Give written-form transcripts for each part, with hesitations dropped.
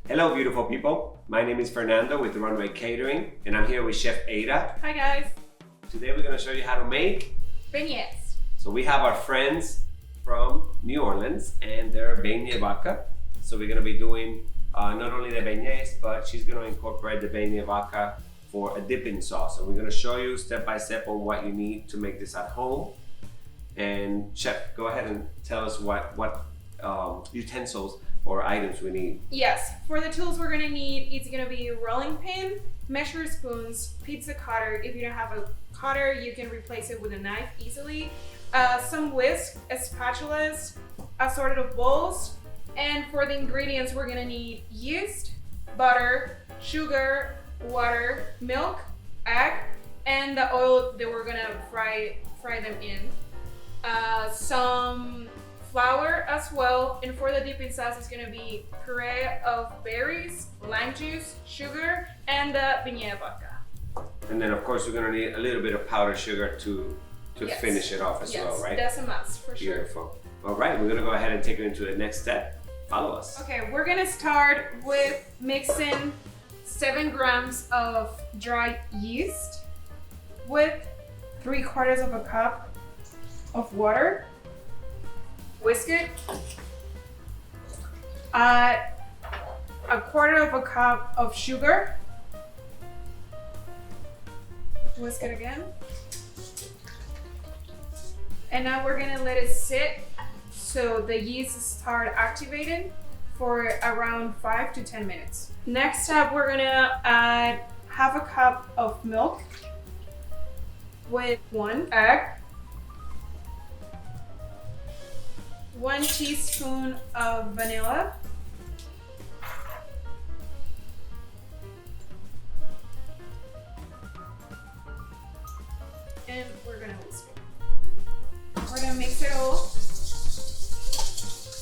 Hello, beautiful people. My name is Fernando with Runway Catering, and I'm here with Chef Ada. Hi guys. Today we're going to show you how to make. Beignets. So we have our friends from New Orleans, and they're Beignet vodka. So we're going to be doing not only the beignets, but she's going to incorporate the Beignet vodka for a dipping sauce. And we're going to show you step by step on what you need to make this at home. And Chef, go ahead and tell us what utensils or items we need. Yes, for the tools we're gonna need, it's gonna be a rolling pin, measuring spoons, pizza cutter. If you don't have a cutter, you can replace it with a knife easily. Some whisk, spatulas, assorted of bowls. And for the ingredients, we're gonna need yeast, butter, sugar, water, milk, egg, and the oil that we're gonna fry them in. Some flour as well, and for the dipping sauce it's gonna be puree of berries, lime juice, sugar, and the Beignet vodka. And then of course we're gonna need a little bit of powdered sugar to Yes. finish it off as well, right? That's a must for sure. Beautiful. All right, we're gonna go ahead and take it into the next step. Follow us. Okay, we're gonna start with mixing 7 grams of dry yeast with 3/4 of a cup of water. Whisk it. Add 1/4 of a cup of sugar. Whisk it again. And now we're gonna let it sit so the yeast start activating for around 5 to 10 minutes. Next up, we're gonna add 1/2 cup of milk with 1 egg, 1 teaspoon of vanilla, and we're gonna whisk it. We're gonna mix it all.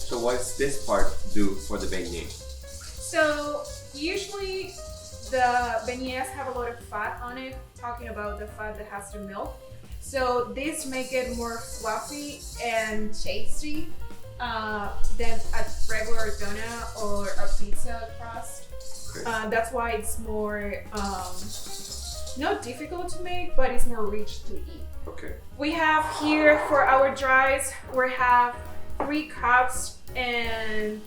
So what's this part do for the beignet? So usually the beignets have a lot of fat on it, talking about the fat that has the milk. So this make it more fluffy and tasty than a regular donut or a pizza crust. Okay. That's why it's more not difficult to make, but it's more rich to eat. Okay. We have here for our dries, we have 3 cups and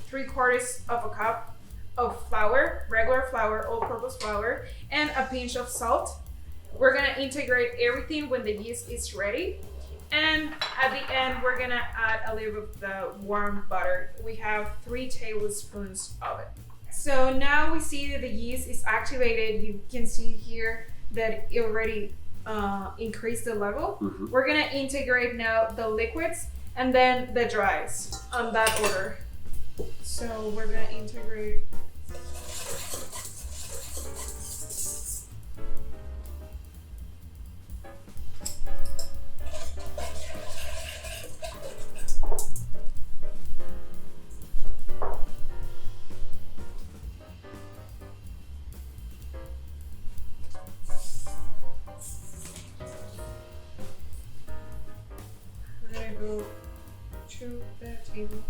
3/4 of a cup of flour, regular flour, all-purpose flour, and a pinch of salt. We're gonna integrate everything when the yeast is ready. And at the end, we're gonna add a little bit of the warm butter. We have 3 tablespoons of it. So now we see that the yeast is activated. You can see here that it already increased the level. Mm-hmm. We're gonna integrate now the liquids and then the dries on that order. So we're gonna integrate. We're gonna go to the table.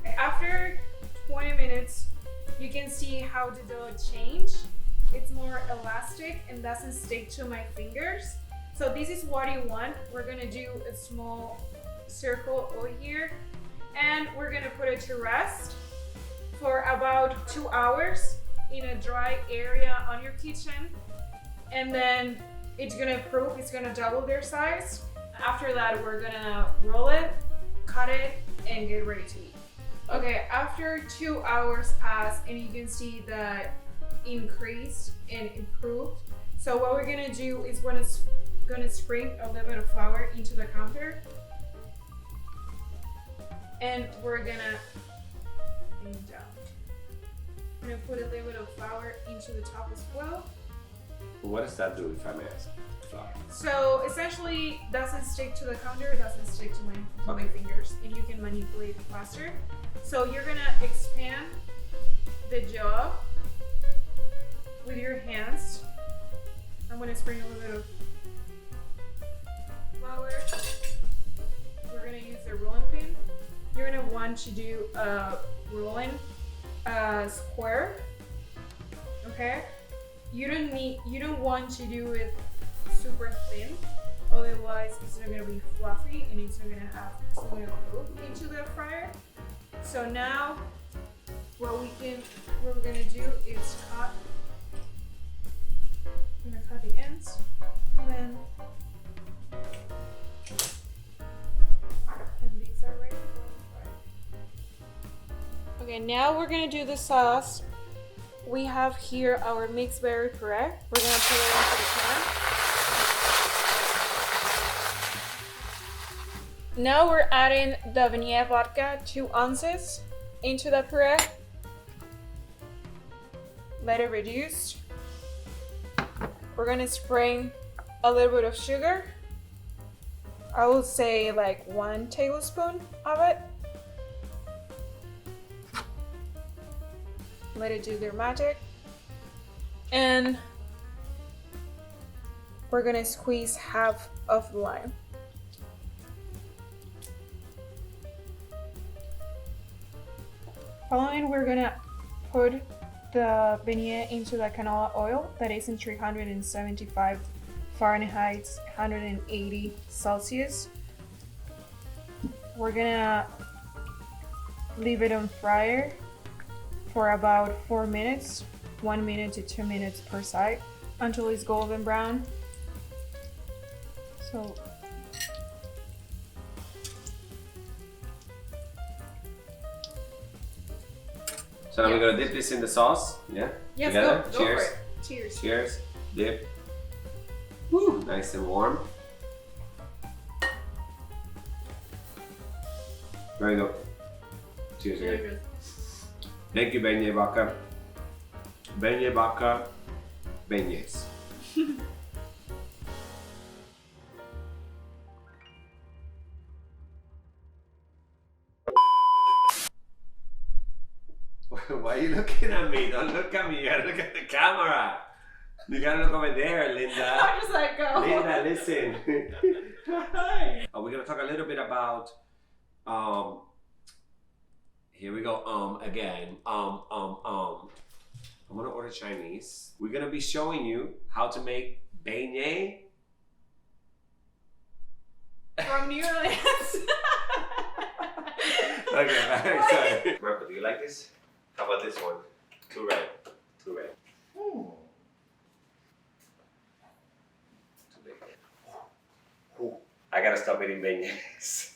After 20 minutes, you can see how the dough changed. It's more elastic and doesn't stick to my fingers. So this is what you want. We're gonna do a small circle over here, and we're gonna put it to rest for about 2 hours in a dry area on your kitchen. And then it's gonna proof, it's gonna double their size. After that, we're gonna roll it, cut it, and get ready to eat. Okay, after 2 hours pass, and you can see that increased and improved. So what we're gonna do is we're gonna sprinkle a little bit of flour into the counter, and we're gonna bring it down. I'm gonna put a little bit of flour into the top as well. What does that do, if I may ask? Flour. So essentially, doesn't stick to the counter, it doesn't stick to my Okay. fingers, and you can manipulate it faster. So you're gonna expand the jaw with your hands. I'm gonna sprinkle a little bit of flour. We're gonna use the rolling pin. You're gonna want to do a rolling square, okay, you don't want to do it super thin, otherwise it's not gonna be fluffy and it's not gonna move into the fryer. So now what we're gonna do is cut. I'm gonna cut the ends and then these are ready for the fry. Okay, now we're gonna do the sauce. We have here our mixed berry puree. We're gonna put it into the pan. Now we're adding the Beignet vodka, 2 ounces, into the puree. Let it reduce. We're gonna spray a little bit of sugar. I would say like 1 tablespoon of it. Let it do their magic. And we're gonna squeeze half of the lime. Following, we're gonna put the beignet into the canola oil that is in 375 Fahrenheit, 180 Celsius. We're gonna leave it on fryer for about 4 minutes, 1 minute to 2 minutes per side, until it's golden brown. So now we're gonna dip this in the sauce, yeah? yes, Together? go Cheers. for it. Cheers. Cheers. Dip. Woo, nice and warm. Very good. Cheers, Very again. good. Thank you, Beignet Vodka. Beignet Vodka, Beignets. Why are you looking at me? Don't look at me. You gotta look at the camera. You gotta look over there, Linda. I'm just like, go. Linda, listen. We're gonna talk a little bit about. Here we go. Again. I'm gonna order Chinese. We're gonna be showing you how to make beignet. From New Orleans. Okay, sorry. Marco, do you like this? How about this one? Too red. Too red. Too big. I gotta stop eating beignets.